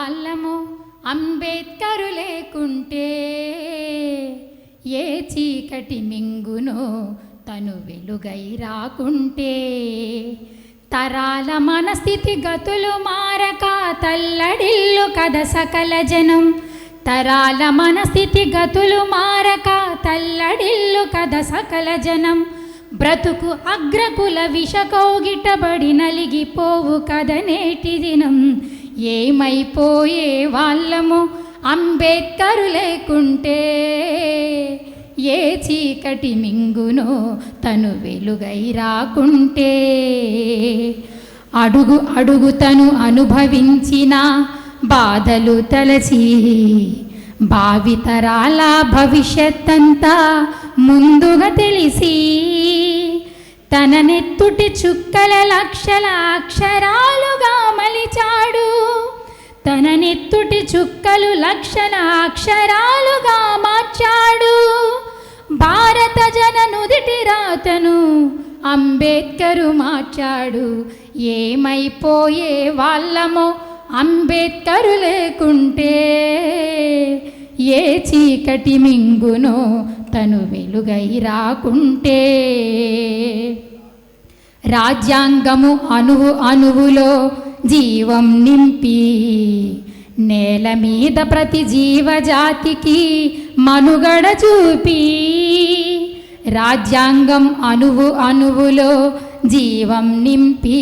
వాళ్ళము అంబేద్కరు లేకుంటే ఏ చీకటి మింగునో తను వెలుగై రాకుంటే తరాల మన స్థితిగతులు మారక తల్లడిల్లు కథ సకల జనం తరాల మన స్థితిగతులు మారక తల్లడిల్లు కథ సకల జనం బ్రతుకు అగ్రకుల విషకౌగిటబడి నలిగిపోవు కథ నేటి దినం ఏమైపోయే వాళ్ళము అంబేద్కరు లేకుంటే ఏ చీకటి మింగునో తను వెలుగై రాకుంటే అడుగు అడుగు తను అనుభవించిన బాధలు తలచి భావితరాల భవిష్యత్తంతా ముందుగా తెలిసి తన నెత్తుటి చుక్కల లక్షల అక్షరాలుగా మలిచాడు తన నెత్తుటి చుక్కలు లక్షల అక్షరాలుగా మార్చాడు భారత జన నుదిటి రాతను అంబేద్కరు మార్చాడు ఏమైపోయే వాళ్ళమో అంబేద్కరు లేకుంటే ఏ చీకటి మింగునో తను వెలుగై రాకుంటే రాజ్యాంగము అణువు అణువులో జీవం నింపి నేల మీద ప్రతి జీవజాతికి మనుగడ చూపి రాజ్యాంగం అణువు అణువులో జీవం నింపి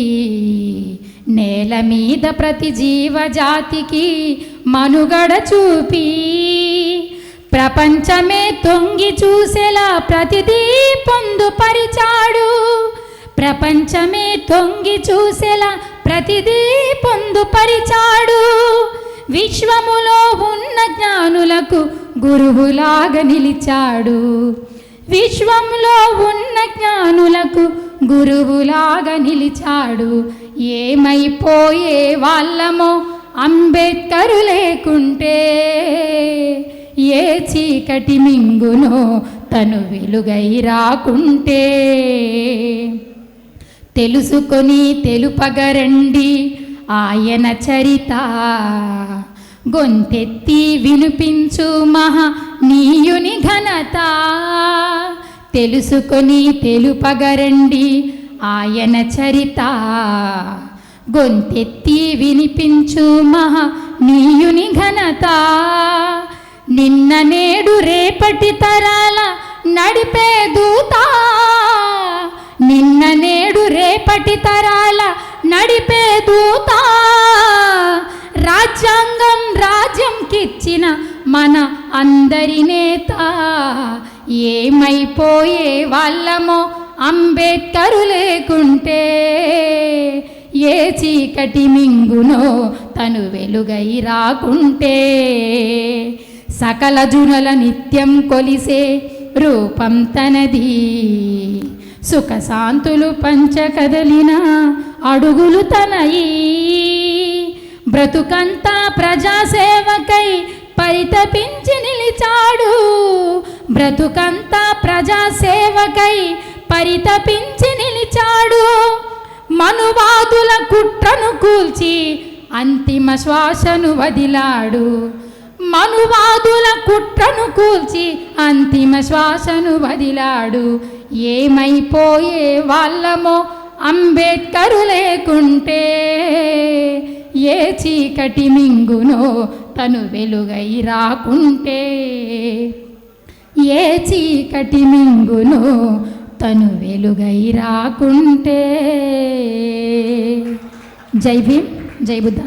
నేల మీద ప్రతి జీవజాతికి మనుగడ చూపి ప్రపంచమే తొంగి చూసేలా ప్రతిదీ పొందుపరిచాడు ప్రపంచమే తొంగి చూసేలా ప్రతిదీ పొందుపరిచాడు విశ్వములో ఉన్న జ్ఞానులకు గురువులాగా నిలిచాడు విశ్వంలో ఉన్న జ్ఞానులకు గురువులాగా నిలిచాడు ఏమైపోయే వాళ్ళమో అంబేద్కరు లేకుంటే ఏ చీకటి మింగునో తను వెలుగై రాకుంటే తెలుసుకొని తెలుపగరండి ఆయన చరిత గొంతెత్తి వినిపించు మహనీయుని ఘనత తెలుసుకొని తెలుపగరండి ఆయన చరిత గొంతెత్తి వినిపించు మహనీయుని ఘనత నిన్న నేడు రేపటి తరాల నడిపే దూత నిన్న నేడు రేపటి తరాల నడిపే దూత రాజ్యాంగం రాజ్యంకిచ్చిన మన అందరి నేత ఏమైపోయే వాళ్ళమో అంబేద్కరు లేకుంటే ఏ చీకటి మింగునో తను వెలుగై రాకుంటే సకల జునుల నిత్యం కొలిసే రూపం తనది సుఖశాంతులు పంచ కదలిన అడుగులు తనయి బ్రతుకంతా ప్రజాసేవకై పరితపించి నిలిచాడు బ్రతుకంతా ప్రజాసేవకై పరితపించి నిలిచాడు మనువాదుల కుట్రను కూల్చి అంతిమ శ్వాసను వదిలాడు మనువాదుల కుట్రను కూల్చి అంతిమ శ్వాసను వదిలాడు ఏమైపోయే వాళ్ళమో అంబేద్కరు లేకుంటే ఏ చీకటి మింగునో తను వెలుగై రాకుంటే ఏ చీకటి మింగునో తను వెలుగై రాకుంటే జై భీమ్ జై బుద్ధ